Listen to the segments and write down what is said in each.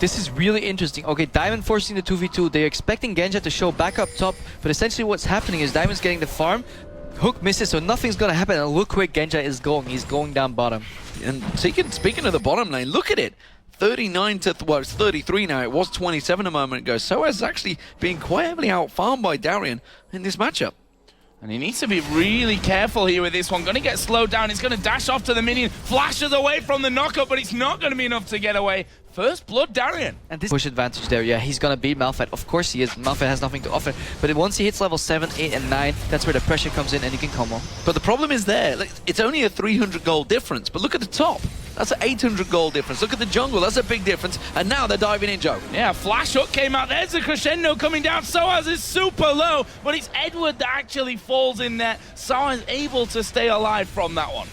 This is really interesting. Okay, Diamond forcing the 2v2. They're expecting Genja to show back up top, but essentially what's happening is Diamond's getting the farm. Hook misses, so nothing's gonna happen. And look where Genja is going. He's going down bottom. And speaking of the bottom lane, look at it. 39 to, well, it's 33 now. It was 27 a moment ago. sOAZ is actually being quite heavily out-farmed by Darien in this matchup. And he needs to be really careful here with this one. Going to get slowed down. He's going to dash off to the minion. Flashes away from the knockup, but it's not going to be enough to get away. First blood, Darien. And this push advantage there, yeah, he's gonna beat Malphite. Of course he is. Malphite has nothing to offer. But once he hits level 7, 8, and 9, that's where the pressure comes in and he can combo. But the problem is there. Like, it's only a 300 gold difference. But look at the top. That's an 800 gold difference. Look at the jungle. That's a big difference. And now they're diving in, Joe. Yeah, flash hook came out. There's a crescendo coming down. sOAZ is super low, but it's Edward that actually falls in there. sOAZ able to stay alive from that one.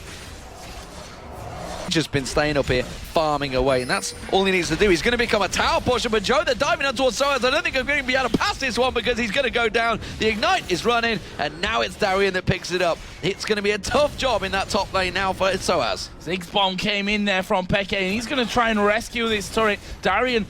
Just been staying up here, farming away, and that's all he needs to do. He's going to become a tower pusher, but Joe, they're diving on towards sOAZ. I don't think I'm going to be able to pass this one because he's going to go down. The Ignite is running, and now it's Darien that picks it up. It's going to be a tough job in that top lane now for sOAZ. Ziggs bomb came in there from xPeke, and he's going to try and rescue this turret. Darien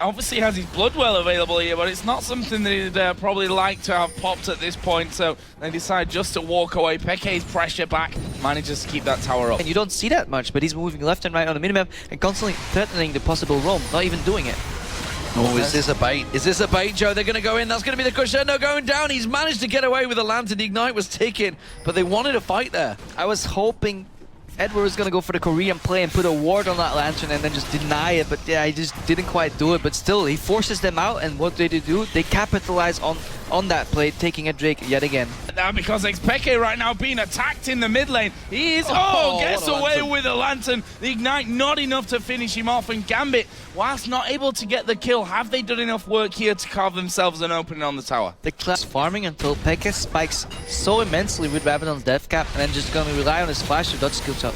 obviously has his blood well available here, but it's not something that he'd probably like to have popped at this point, so they decide just to walk away. xPeke's pressure back, manages to keep that tower up. And you don't see that much, but he's moving left and right on the minimap and constantly threatening the possible roam, not even doing it. Oh, is this a bait? Is this a bait, Joe? They're going to go in. That's going to be the crescendo going down. He's managed to get away with the lantern. The Ignite was ticking, but they wanted a fight there. I was hoping Edward was going to go for the Korean play and put a ward on that lantern and then just deny it, but yeah, he just didn't quite do it. But still, he forces them out, and what they do? They capitalize on that play, taking a Drake yet again. Now because xPeke right now being attacked in the mid lane, he is, gets away with a lantern. The Ignite not enough to finish him off, and Gambit, whilst not able to get the kill, have they done enough work here to carve themselves an opening on the tower? The class farming until xPeke spikes so immensely with Rabadon's death cap, and then just going to rely on his flash to dodge skill shots.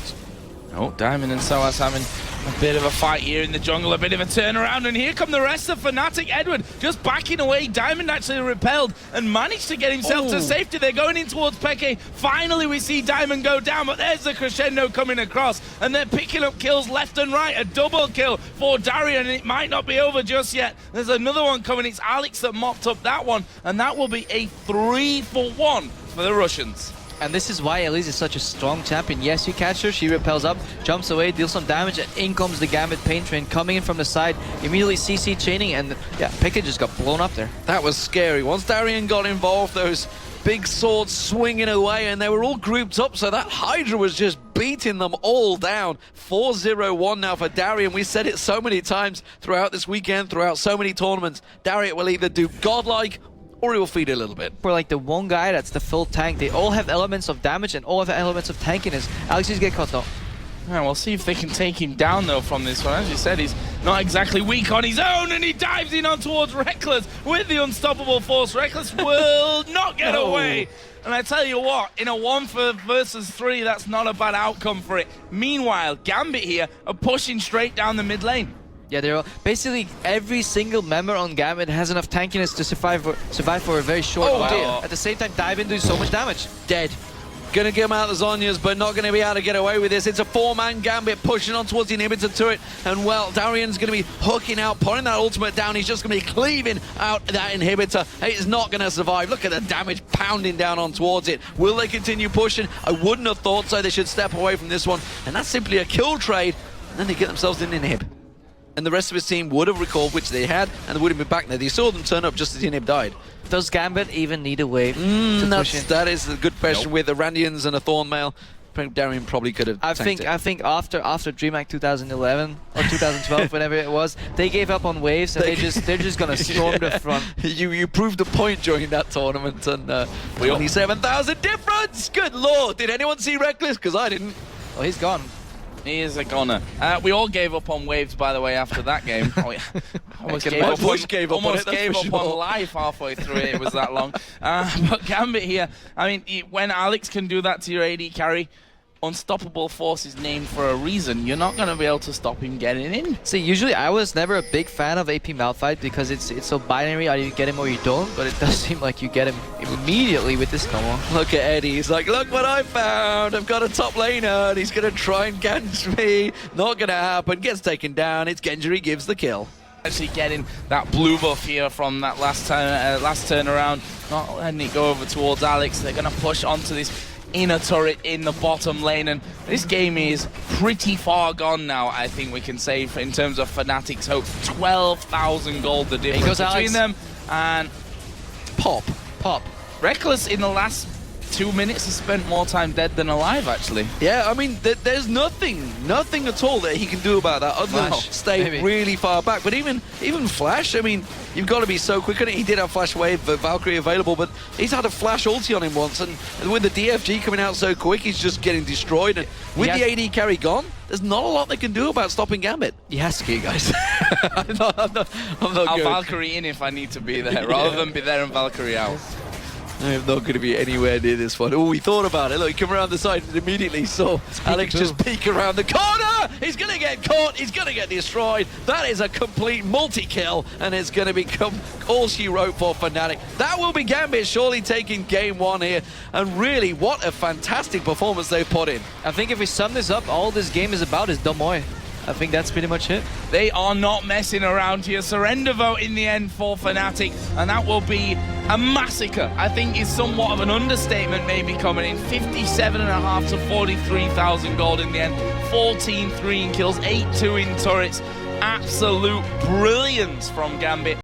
Oh, Diamond and sOAZ having a bit of a fight here in the jungle, a bit of a turnaround, and here come the rest of Fnatic. Edward just backing away. Diamond actually repelled and managed to get himself to safety. They're going in towards xPeke. Finally, we see Diamond go down, but there's the crescendo coming across, and they're picking up kills left and right. A double kill for Darien, and it might not be over just yet. There's another one coming. It's Alex that mopped up that one, and that will be a 3-for-1 for the Russians. And this is why Elise is such a strong champion. Yes, you catch her, she repels up, jumps away, deals some damage, and in comes the Gambit Pain Train coming in from the side, immediately CC chaining, and yeah, xPeke just got blown up there. That was scary. Once Darien got involved, those big swords swinging away, and they were all grouped up, so that Hydra was just beating them all down. 4-0-1 now for Darien. We said it so many times throughout this weekend, throughout so many tournaments. Darien will either do godlike, or he will feed a little bit. For like the one guy that's the full tank, they all have elements of damage and all have elements of tankiness. Alex just get caught up. Yeah, we'll see if they can take him down though from this one. As you said, he's not exactly weak on his own, and he dives in on towards Rekkles with the unstoppable force. Rekkles will not get away. And I tell you what, in a 1 versus 3, that's not a bad outcome for it. Meanwhile, Gambit here are pushing straight down the mid lane. Yeah, they're all, basically every single member on Gambit has enough tankiness to survive for a very short while. At the same time, dive in doing so much damage. Dead. Gonna get him out of the Zhonya's, but not gonna be able to get away with this. It's a 4-man Gambit pushing on towards the inhibitor turret, and well, Darien's gonna be hooking out, putting that ultimate down. He's just gonna be cleaving out that inhibitor. It's not gonna survive. Look at the damage pounding down on towards it. Will they continue pushing? I wouldn't have thought so. They should step away from this one, and that's simply a kill trade, and then they get themselves in inhib. And the rest of his team would have recalled, which they had, and they would have been back there. You saw them turn up just as the inhib died. Does Gambit even need a wave to push in? That is a good question. With the Randians and a Thornmail. Darien probably could have I think after DreamHack 2011 or 2012, whenever it was, they gave up on waves and they're just gonna storm the front. You proved a point during that tournament, and 27,000 difference. Good lord! Did anyone see Rekkles? Because I didn't. Oh, he's gone. He is a goner. We all gave up on waves, by the way, after that game. Almost gave up on life halfway through it. It was that long. But Gambit here, I mean, when Alex can do that to your AD carry, Unstoppable Force is named for a reason. You're not going to be able to stop him getting in. See, usually I was never a big fan of AP Malphite because it's so binary, either you get him or you don't, but it does seem like you get him immediately with this combo. Look at Eddie, he's like, look what I found, I've got a top laner, and he's going to try and ganch me. Not going to happen, gets taken down, it's Genja, he gives the kill. Actually getting that blue buff here from that last turnaround, not letting it go over towards Alex. They're going to push onto this inner turret in the bottom lane, and this game is pretty far gone now, I think we can say, in terms of Fnatic's hope. 12,000 gold the difference between them, and Pop. Rekkles in the last 2 minutes has spent more time dead than alive, actually. Yeah, I mean, there's nothing at all that he can do about that other than stay really far back. But even Flash, I mean, you've got to be so quick on it. He did have Flash Wave, but Valkyrie available, but he's had a Flash ulti on him once, and with the DFG coming out so quick, he's just getting destroyed. And with the AD carry gone, there's not a lot they can do about stopping Gambit. He has to kill you guys. I'm not I'll good. Valkyrie in if I need to be there, rather than be there and Valkyrie out. I'm not going to be anywhere near this one. Oh, he thought about it. Look, he came around the side and immediately saw Alex just peek around the corner. He's going to get caught. He's going to get destroyed. That is a complete multi-kill, and it's going to become all she wrote for Fnatic. That will be Gambit surely taking game one here. And really, what a fantastic performance they've put in. I think if we sum this up, all this game is about is Domoy. I think that's pretty much it. They are not messing around here. Surrender vote in the end for Fnatic, and that will be a massacre. I think is somewhat of an understatement maybe coming in. 57.5 to 43,000 gold in the end. 14-3 in kills, 8-2 in turrets. Absolute brilliance from Gambit.